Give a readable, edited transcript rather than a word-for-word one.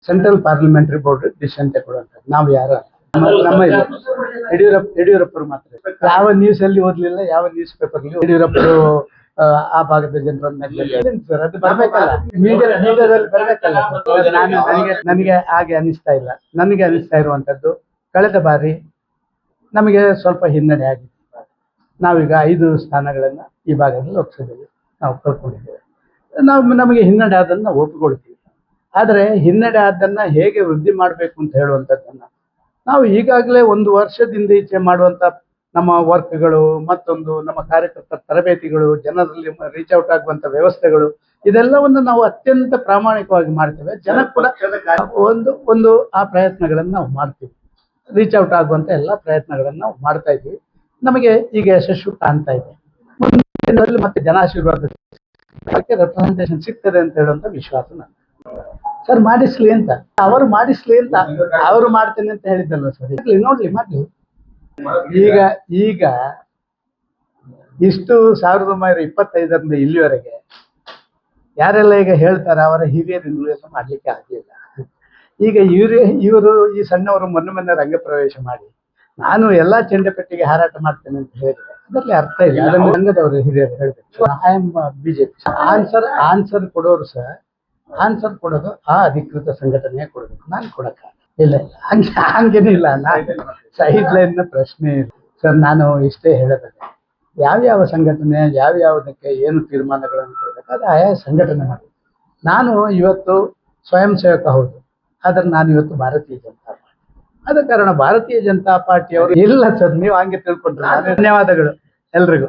Central parliamentary board decision ತಗೊಳ್ಳುವಂತ ನಾವು ಯಾರು ನಮ್ಮ ಯಡಿಯೂರಪ್ಪರು ಮಾತ್ರ ಯಾವ ನ್ಯೂಸ್ ಅಲ್ಲಿ ಓದ್ಲಿಲ್ಲ, ಯಾವ ನ್ಯೂಸ್ ಪೇಪರ್ ಯಡಿಯೂರಪ್ಪರು ಆ ಭಾಗದ ಜನರನ್ನ ಸರ್ ಅದು ಬರ್ಬೇಕಲ್ಲ, ಮೀಡಿಯಾದಲ್ಲಿ ಬರ್ಬೇಕಲ್ಲ. ನನಗೆ ಹಾಗೆ ಅನಿಸ್ತಾ ಇಲ್ಲ. ನನಗೆ ಅನಿಸ್ತಾ ಇರುವಂತದ್ದು ಕಳೆದ ಬಾರಿ ನಮಗೆ ಸ್ವಲ್ಪ ಹಿನ್ನಡೆ ಆಗಿದೆ. ನಾವೀಗ 5 ಸ್ಥಾನಗಳನ್ನ ಈ ಭಾಗದಲ್ಲಿ ಲೋಕಸಭೆಯಲ್ಲಿ ನಾವು ಕಳ್ಕೊಂಡಿದ್ದೇವೆ. ನಮಗೆ ಹಿನ್ನಡೆ ಆದನ್ನ ನಾವು ಒಪ್ಪಿಕೊಳ್ತೀವಿ. ಆದರೆ ಹಿನ್ನಡೆ ಆದನ್ನ ಹೇಗೆ ವೃದ್ಧಿ ಮಾಡಬೇಕು ಅಂತ ಹೇಳುವಂಥದ್ದನ್ನ ನಾವು ಈಗಾಗಲೇ 1 ವರ್ಷದಿಂದ ಈಚೆ ಮಾಡುವಂಥ ನಮ್ಮ ವರ್ಕ್ಗಳು, ಮತ್ತೊಂದು ನಮ್ಮ ಕಾರ್ಯಕರ್ತರ ತರಬೇತಿಗಳು, ಜನರಲ್ಲಿ ರೀಚ್ ಔಟ್ ಆಗುವಂಥ ವ್ಯವಸ್ಥೆಗಳು, ಇದೆಲ್ಲವನ್ನು ನಾವು ಅತ್ಯಂತ ಪ್ರಾಮಾಣಿಕವಾಗಿ ಮಾಡ್ತೇವೆ. ಜನ ಕೂಡ ಒಂದು ಆ ಪ್ರಯತ್ನಗಳನ್ನು ನಾವು ಮಾಡ್ತೀವಿ. ರೀಚ್ ಔಟ್ ಆಗುವಂಥ ಎಲ್ಲ ಪ್ರಯತ್ನಗಳನ್ನು ನಾವು ಮಾಡ್ತಾ ಇದ್ದೀವಿ. ನಮಗೆ ಈಗ ಯಶಸ್ಸು ಕಾಣ್ತಾ ಇದೆ. ಮುಂದಿನ ಮತ್ತೆ ಜನಾಶೀರ್ವಾದ ರೆಪ್ರೆಸೆಂಟೇಷನ್ ಸಿಗ್ತದೆ ಅಂತ ಹೇಳುವಂಥ ವಿಶ್ವಾಸ ನಾನು. ಸರ್ ಮಾಡಿಸ್ಲಿ ಅಂತ ಅವರು ಮಾಡಿಸ್ಲಿ ಅಂತ ಅವರು ಮಾಡ್ತೇನೆ ಅಂತ ಹೇಳಿದ್ದಲ್ವ ಸರ್. ನೋಡ್ಲಿ ಮಾಡ್ಲಿ. ಈಗ ಇಷ್ಟು 1925ರಿಂದ ಇಲ್ಲಿವರೆಗೆ ಯಾರೆಲ್ಲ ಈಗ ಹೇಳ್ತಾರೆ ಅವರ ಹಿರಿಯರಿಂದಲೂ ಎಲ್ಲ ಮಾಡ್ಲಿಕ್ಕೆ ಆಗ್ಲಿಲ್ಲ. ಈಗ ಇವರು ಈ ಸಣ್ಣವರು ಮೊನ್ನೆ ರಂಗ ಪ್ರವೇಶ ಮಾಡಿ ನಾನು ಎಲ್ಲಾ ಚೆಂಡೆಪಟ್ಟಿಗೆ ಹಾರಾಟ ಮಾಡ್ತೇನೆ ಅಂತ ಹೇಳಿದ್ರೆ ಅದರಲ್ಲಿ ಅರ್ಥ ಇಲ್ಲ. ಅದನ್ನು ರಂಗದವರು ಹಿರಿಯರು ಹೇಳ್ಬೇಕು. I am BJP. ಆನ್ಸರ್ ಕೊಡೋರು ಸರ್, ಆನ್ಸರ್ ಕೊಡೋದು ಆ ಅಧಿಕೃತ ಸಂಘಟನೆ ಕೊಡಬೇಕು. ನಾನು ಕೊಡಕ್ಕ ಇಲ್ಲ ಹಂಗೇನಿಲ್ಲ. ಸೈಡ್ ಲೈನ್ ಪ್ರಶ್ನೆ ಇಲ್ಲ ಸರ್. ನಾನು ಇಷ್ಟೇ ಹೇಳಬೇಕು, ಯಾವ್ಯಾವ ಸಂಘಟನೆ ಯಾವ್ಯಾವುದಕ್ಕೆ ಏನು ತೀರ್ಮಾನಗಳನ್ನು ಕೊಡಬೇಕು ಅದು ಆಯಾ ಸಂಘಟನೆ ಮಾಡಿ. ನಾನು ಇವತ್ತು ಸ್ವಯಂ ಸೇವಕ ಹೌದು, ಆದ್ರೆ ನಾನು ಇವತ್ತು ಭಾರತೀಯ ಜನತಾ ಪಾರ್ಟಿ. ಆದ ಕಾರಣ ಭಾರತೀಯ ಜನತಾ ಪಾರ್ಟಿಯವರು ಇಲ್ಲ ಸರ್, ನೀವು ಹಂಗೆ ತಿಳ್ಕೊಂಡ್ರೆ ಧನ್ಯವಾದಗಳು ಎಲ್ರಿಗೂ.